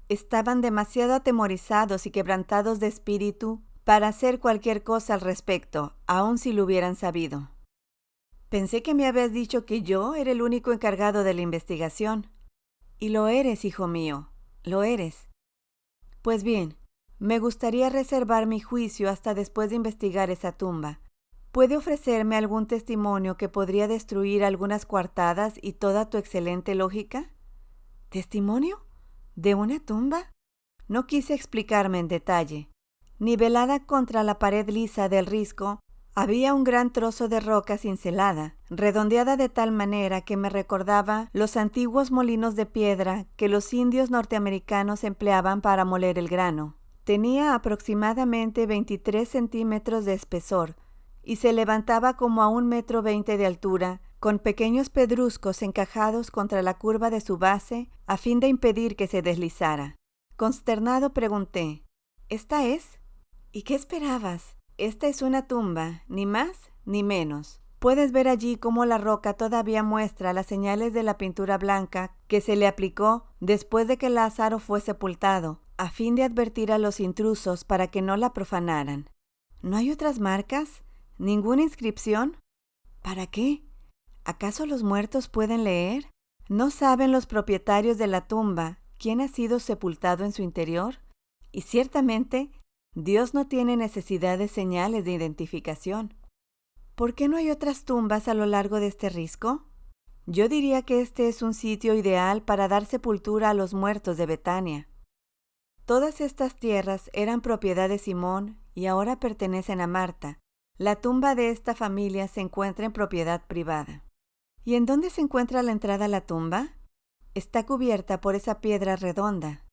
estaban demasiado atemorizados y quebrantados de espíritu para hacer cualquier cosa al respecto, aun si lo hubieran sabido. Pensé que me habías dicho que yo era el único encargado de la investigación. Y lo eres, hijo mío, lo eres. Pues bien, me gustaría reservar mi juicio hasta después de investigar esa tumba. ¿Puede ofrecerme algún testimonio que podría destruir algunas coartadas y toda tu excelente lógica? ¿Testimonio? ¿De una tumba? No quise explicarme en detalle. Nivelada contra la pared lisa del risco, había un gran trozo de roca cincelada, redondeada de tal manera que me recordaba los antiguos molinos de piedra que los indios norteamericanos empleaban para moler el grano. Tenía aproximadamente 23 centímetros de espesor y se levantaba como a 1,20 m de altura, con pequeños pedruscos encajados contra la curva de su base a fin de impedir que se deslizara. Consternado pregunté, ¿esta es? ¿Y qué esperabas? Esta es una tumba, ni más ni menos. Puedes ver allí cómo la roca todavía muestra las señales de la pintura blanca que se le aplicó después de que Lázaro fue sepultado, a fin de advertir a los intrusos para que no la profanaran. ¿No hay otras marcas? ¿Ninguna inscripción? ¿Para qué? ¿Acaso los muertos pueden leer? ¿No saben los propietarios de la tumba quién ha sido sepultado en su interior? Y ciertamente, Dios no tiene necesidad de señales de identificación. ¿Por qué no hay otras tumbas a lo largo de este risco? Yo diría que este es un sitio ideal para dar sepultura a los muertos de Betania. Todas estas tierras eran propiedad de Simón y ahora pertenecen a Marta. La tumba de esta familia se encuentra en propiedad privada. ¿Y en dónde se encuentra la entrada a la tumba? Está cubierta por esa piedra redonda.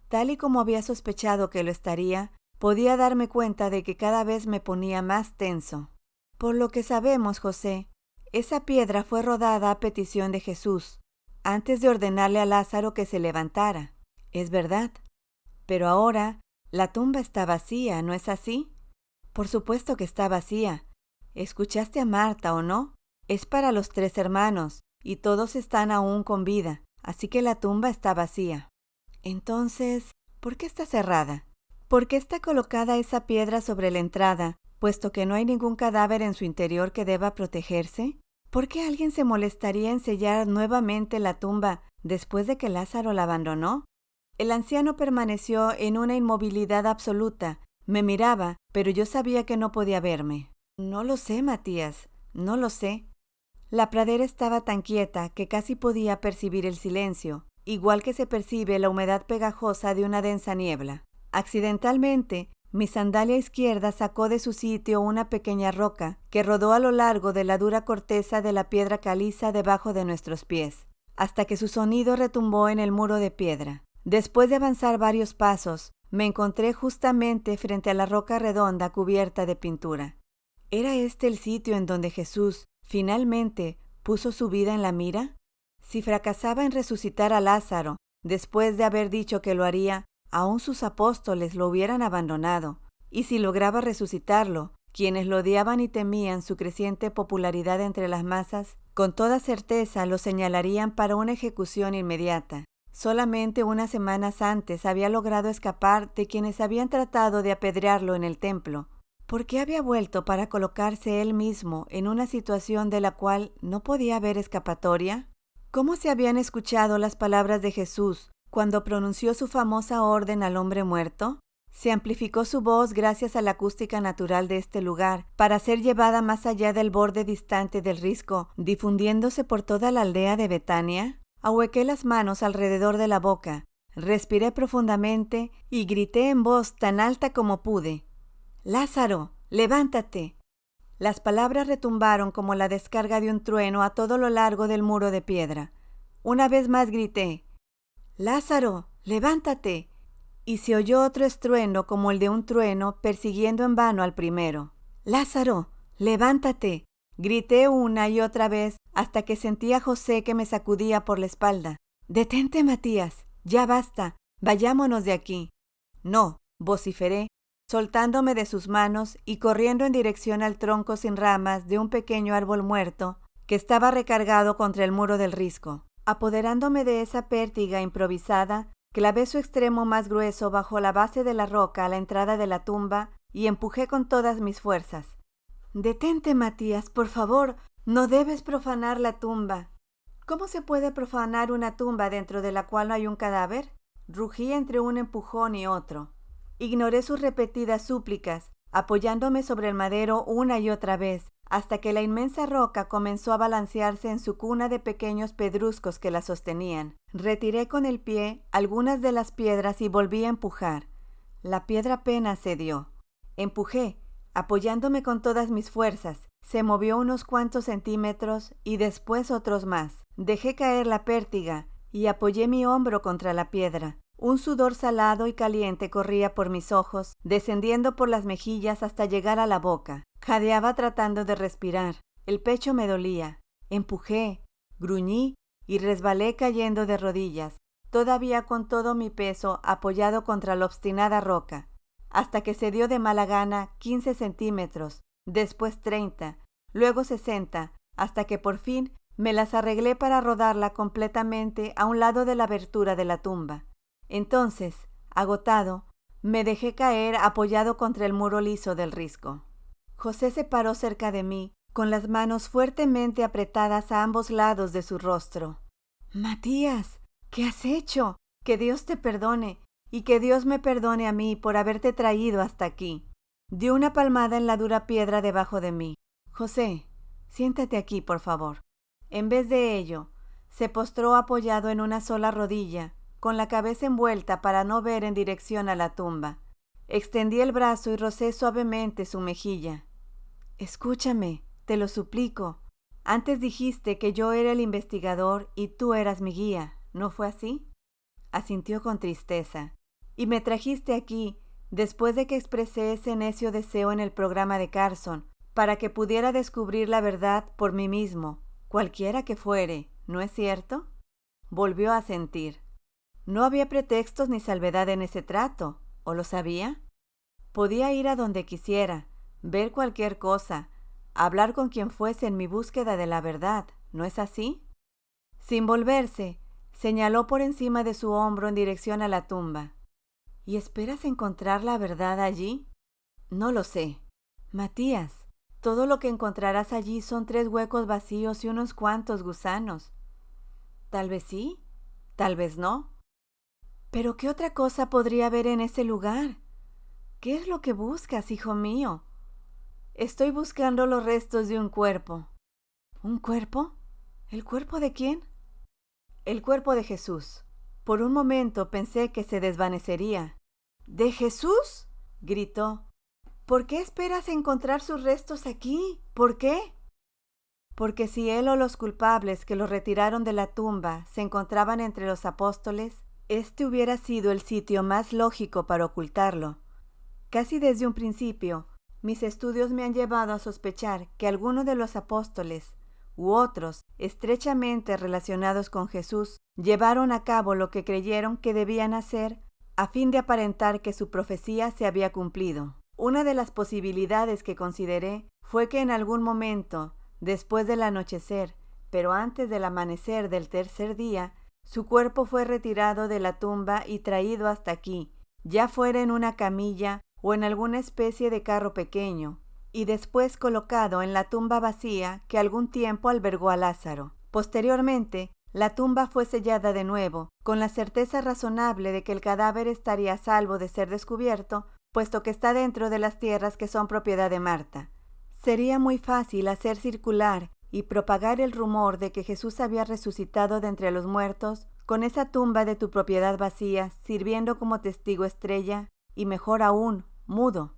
Tal y como había sospechado que lo estaría, podía darme cuenta de que cada vez me ponía más tenso. Por lo que sabemos, José, esa piedra fue rodada a petición de Jesús, antes de ordenarle a Lázaro que se levantara. Es verdad. Pero ahora, la tumba está vacía, ¿no es así? Por supuesto que está vacía. ¿Escuchaste a Marta o no? Es para los 3 hermanos, y todos están aún con vida, así que la tumba está vacía. Entonces, ¿por qué está cerrada? ¿Por qué está colocada esa piedra sobre la entrada, puesto que no hay ningún cadáver en su interior que deba protegerse? ¿Por qué alguien se molestaría en sellar nuevamente la tumba después de que Lázaro la abandonó? El anciano permaneció en una inmovilidad absoluta. Me miraba, pero yo sabía que no podía verme. No lo sé, Matías, no lo sé. La pradera estaba tan quieta que casi podía percibir el silencio, igual que se percibe la humedad pegajosa de una densa niebla. Accidentalmente, mi sandalia izquierda sacó de su sitio una pequeña roca que rodó a lo largo de la dura corteza de la piedra caliza debajo de nuestros pies, hasta que su sonido retumbó en el muro de piedra. Después de avanzar varios pasos, me encontré justamente frente a la roca redonda cubierta de pintura. ¿Era este el sitio en donde Jesús, finalmente, puso su vida en la mira? Si fracasaba en resucitar a Lázaro, después de haber dicho que lo haría, aún sus apóstoles lo hubieran abandonado. Y si lograba resucitarlo, quienes lo odiaban y temían su creciente popularidad entre las masas, con toda certeza lo señalarían para una ejecución inmediata. Solamente unas semanas antes había logrado escapar de quienes habían tratado de apedrearlo en el templo. ¿Por qué había vuelto para colocarse él mismo en una situación de la cual no podía haber escapatoria? ¿Cómo se habían escuchado las palabras de Jesús cuando pronunció su famosa orden al hombre muerto? Se amplificó su voz gracias a la acústica natural de este lugar para ser llevada más allá del borde distante del risco, difundiéndose por toda la aldea de Betania. Ahuequé las manos alrededor de la boca, respiré profundamente y grité en voz tan alta como pude: «¡Lázaro, levántate!». Las palabras retumbaron como la descarga de un trueno a todo lo largo del muro de piedra. Una vez más grité: «¡Lázaro, levántate!», y se oyó otro estruendo como el de un trueno persiguiendo en vano al primero. «¡Lázaro, levántate!», grité una y otra vez hasta que sentí a José que me sacudía por la espalda. «¡Detente, Matías! ¡Ya basta! ¡Vayámonos de aquí!». «No», vociferé, soltándome de sus manos y corriendo en dirección al tronco sin ramas de un pequeño árbol muerto que estaba recargado contra el muro del risco. Apoderándome de esa pértiga improvisada, clavé su extremo más grueso bajo la base de la roca a la entrada de la tumba y empujé con todas mis fuerzas. «Detente, Matías, por favor, no debes profanar la tumba». «¿Cómo se puede profanar una tumba dentro de la cual no hay un cadáver?», rugí entre un empujón y otro. Ignoré sus repetidas súplicas, apoyándome sobre el madero una y otra vez, hasta que la inmensa roca comenzó a balancearse en su cuna de pequeños pedruscos que la sostenían. Retiré con el pie algunas de las piedras y volví a empujar. La piedra apenas cedió. Empujé, apoyándome con todas mis fuerzas. Se movió unos cuantos centímetros y después otros más. Dejé caer la pértiga y apoyé mi hombro contra la piedra. Un sudor salado y caliente corría por mis ojos, descendiendo por las mejillas hasta llegar a la boca. Jadeaba tratando de respirar. El pecho me dolía. Empujé, gruñí y resbalé cayendo de rodillas, todavía con todo mi peso apoyado contra la obstinada roca, hasta que cedió de mala gana 15 centímetros, después 30, luego 60, hasta que por fin me las arreglé para rodarla completamente a un lado de la abertura de la tumba. Entonces, agotado, me dejé caer apoyado contra el muro liso del risco. José se paró cerca de mí, con las manos fuertemente apretadas a ambos lados de su rostro. «Matías, ¿qué has hecho? Que Dios te perdone, y que Dios me perdone a mí por haberte traído hasta aquí». Dio una palmada en la dura piedra debajo de mí. «José, siéntate aquí, por favor». En vez de ello, se postró apoyado en una sola rodilla, con la cabeza envuelta para no ver en dirección a la tumba. Extendí el brazo y rocé suavemente su mejilla. «Escúchame, te lo suplico. Antes dijiste que yo era el investigador y tú eras mi guía, ¿no fue así?». Asintió con tristeza. «Y me trajiste aquí, después de que expresé ese necio deseo en el programa de Carson, para que pudiera descubrir la verdad por mí mismo, cualquiera que fuere, ¿no es cierto?». Volvió a asentir. No había pretextos ni salvedad en ese trato, ¿o lo sabía? Podía ir a donde quisiera, ver cualquier cosa, hablar con quien fuese en mi búsqueda de la verdad, ¿no es así? Sin volverse, señaló por encima de su hombro en dirección a la tumba. «¿Y esperas encontrar la verdad allí?». «No lo sé. Matías, todo lo que encontrarás allí son 3 huecos vacíos y unos cuantos gusanos». «Tal vez sí, tal vez no». «¿Pero qué otra cosa podría haber en ese lugar? ¿Qué es lo que buscas, hijo mío?». «Estoy buscando los restos de un cuerpo». «¿Un cuerpo? ¿El cuerpo de quién?». «El cuerpo de Jesús». Por un momento pensé que se desvanecería. «¿De Jesús?», gritó. «¿Por qué esperas encontrar sus restos aquí? ¿Por qué?». «Porque si él o los culpables que lo retiraron de la tumba se encontraban entre los apóstoles, este hubiera sido el sitio más lógico para ocultarlo. Casi desde un principio, mis estudios me han llevado a sospechar que alguno de los apóstoles u otros estrechamente relacionados con Jesús llevaron a cabo lo que creyeron que debían hacer a fin de aparentar que su profecía se había cumplido. Una de las posibilidades que consideré fue que en algún momento, después del anochecer, pero antes del amanecer del tercer día, su cuerpo fue retirado de la tumba y traído hasta aquí, ya fuera en una camilla o en alguna especie de carro pequeño, y después colocado en la tumba vacía que algún tiempo albergó a Lázaro. Posteriormente, la tumba fue sellada de nuevo, con la certeza razonable de que el cadáver estaría a salvo de ser descubierto, puesto que está dentro de las tierras que son propiedad de Marta. Sería muy fácil hacer circular y propagar el rumor de que Jesús había resucitado de entre los muertos, con esa tumba de tu propiedad vacía, sirviendo como testigo estrella, y mejor aún, mudo.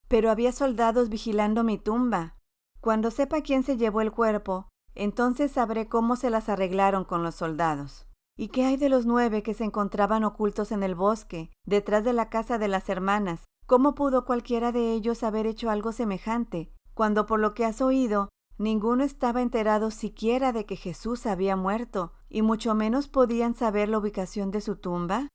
Pero había soldados vigilando mi tumba. Cuando sepa quién se llevó el cuerpo, entonces sabré cómo se las arreglaron con los soldados. ¿Y qué hay de los 9 que se encontraban ocultos en el bosque, detrás de la casa de las hermanas? ¿Cómo pudo cualquiera de ellos haber hecho algo semejante, cuando por lo que has oído, ninguno estaba enterado siquiera de que Jesús había muerto, y mucho menos podían saber la ubicación de su tumba?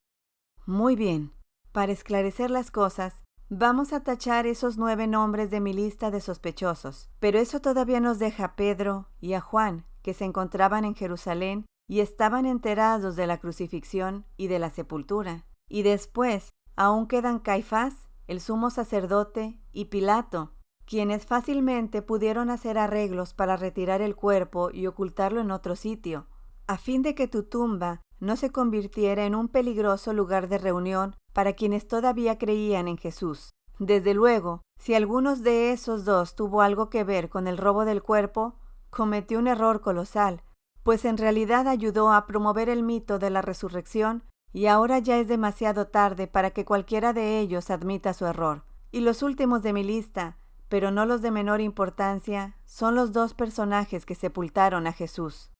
Muy bien, para esclarecer las cosas, vamos a tachar esos 9 nombres de mi lista de sospechosos, pero eso todavía nos deja a Pedro y a Juan, que se encontraban en Jerusalén y estaban enterados de la crucifixión y de la sepultura. Y después, aún quedan Caifás, el sumo sacerdote, y Pilato, quienes fácilmente pudieron hacer arreglos para retirar el cuerpo y ocultarlo en otro sitio, a fin de que tu tumba no se convirtiera en un peligroso lugar de reunión para quienes todavía creían en Jesús. Desde luego, si algunos de esos 2 tuvo algo que ver con el robo del cuerpo, cometió un error colosal, pues en realidad ayudó a promover el mito de la resurrección, y ahora ya es demasiado tarde para que cualquiera de ellos admita su error. Y los últimos de mi lista, pero no los de menor importancia, son los 2 personajes que sepultaron a Jesús.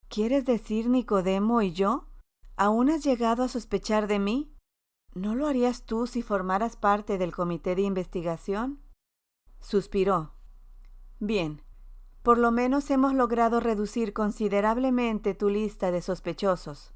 ¿Quieres decir Nicodemo y yo? ¿Aún has llegado a sospechar de mí? ¿No lo harías tú si formaras parte del comité de investigación? Suspiró. Bien, por lo menos hemos logrado reducir considerablemente tu lista de sospechosos.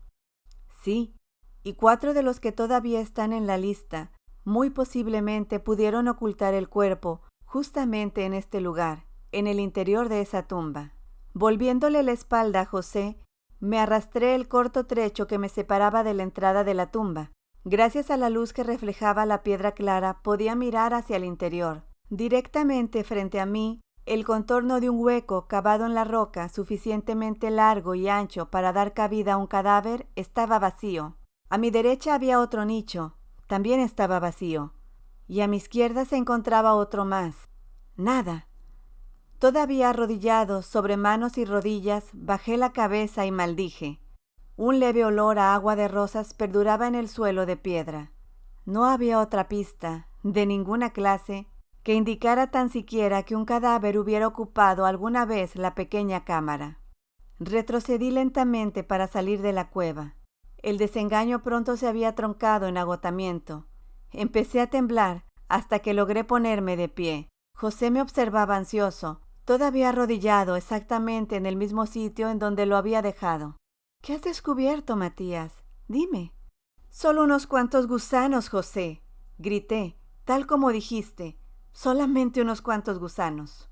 Sí, y 4 de los que todavía están en la lista, muy posiblemente pudieron ocultar el cuerpo justamente en este lugar, en el interior de esa tumba. Volviéndole la espalda a José, me arrastré el corto trecho que me separaba de la entrada de la tumba. Gracias a la luz que reflejaba la piedra clara, podía mirar hacia el interior. Directamente frente a mí, el contorno de un hueco cavado en la roca, suficientemente largo y ancho para dar cabida a un cadáver, estaba vacío. A mi derecha había otro nicho, también estaba vacío. Y a mi izquierda se encontraba otro más. Nada. Todavía arrodillado sobre manos y rodillas, bajé la cabeza y maldije. Un leve olor a agua de rosas perduraba en el suelo de piedra. No había otra pista, de ninguna clase, que indicara tan siquiera que un cadáver hubiera ocupado alguna vez la pequeña cámara. Retrocedí lentamente para salir de la cueva. El desengaño pronto se había troncado en agotamiento. Empecé a temblar hasta que logré ponerme de pie. José me observaba ansioso, todavía arrodillado exactamente en el mismo sitio en donde lo había dejado. ¿Qué has descubierto, Matías? Dime. Solo unos cuantos gusanos, José, grité, tal como dijiste. Solamente unos cuantos gusanos.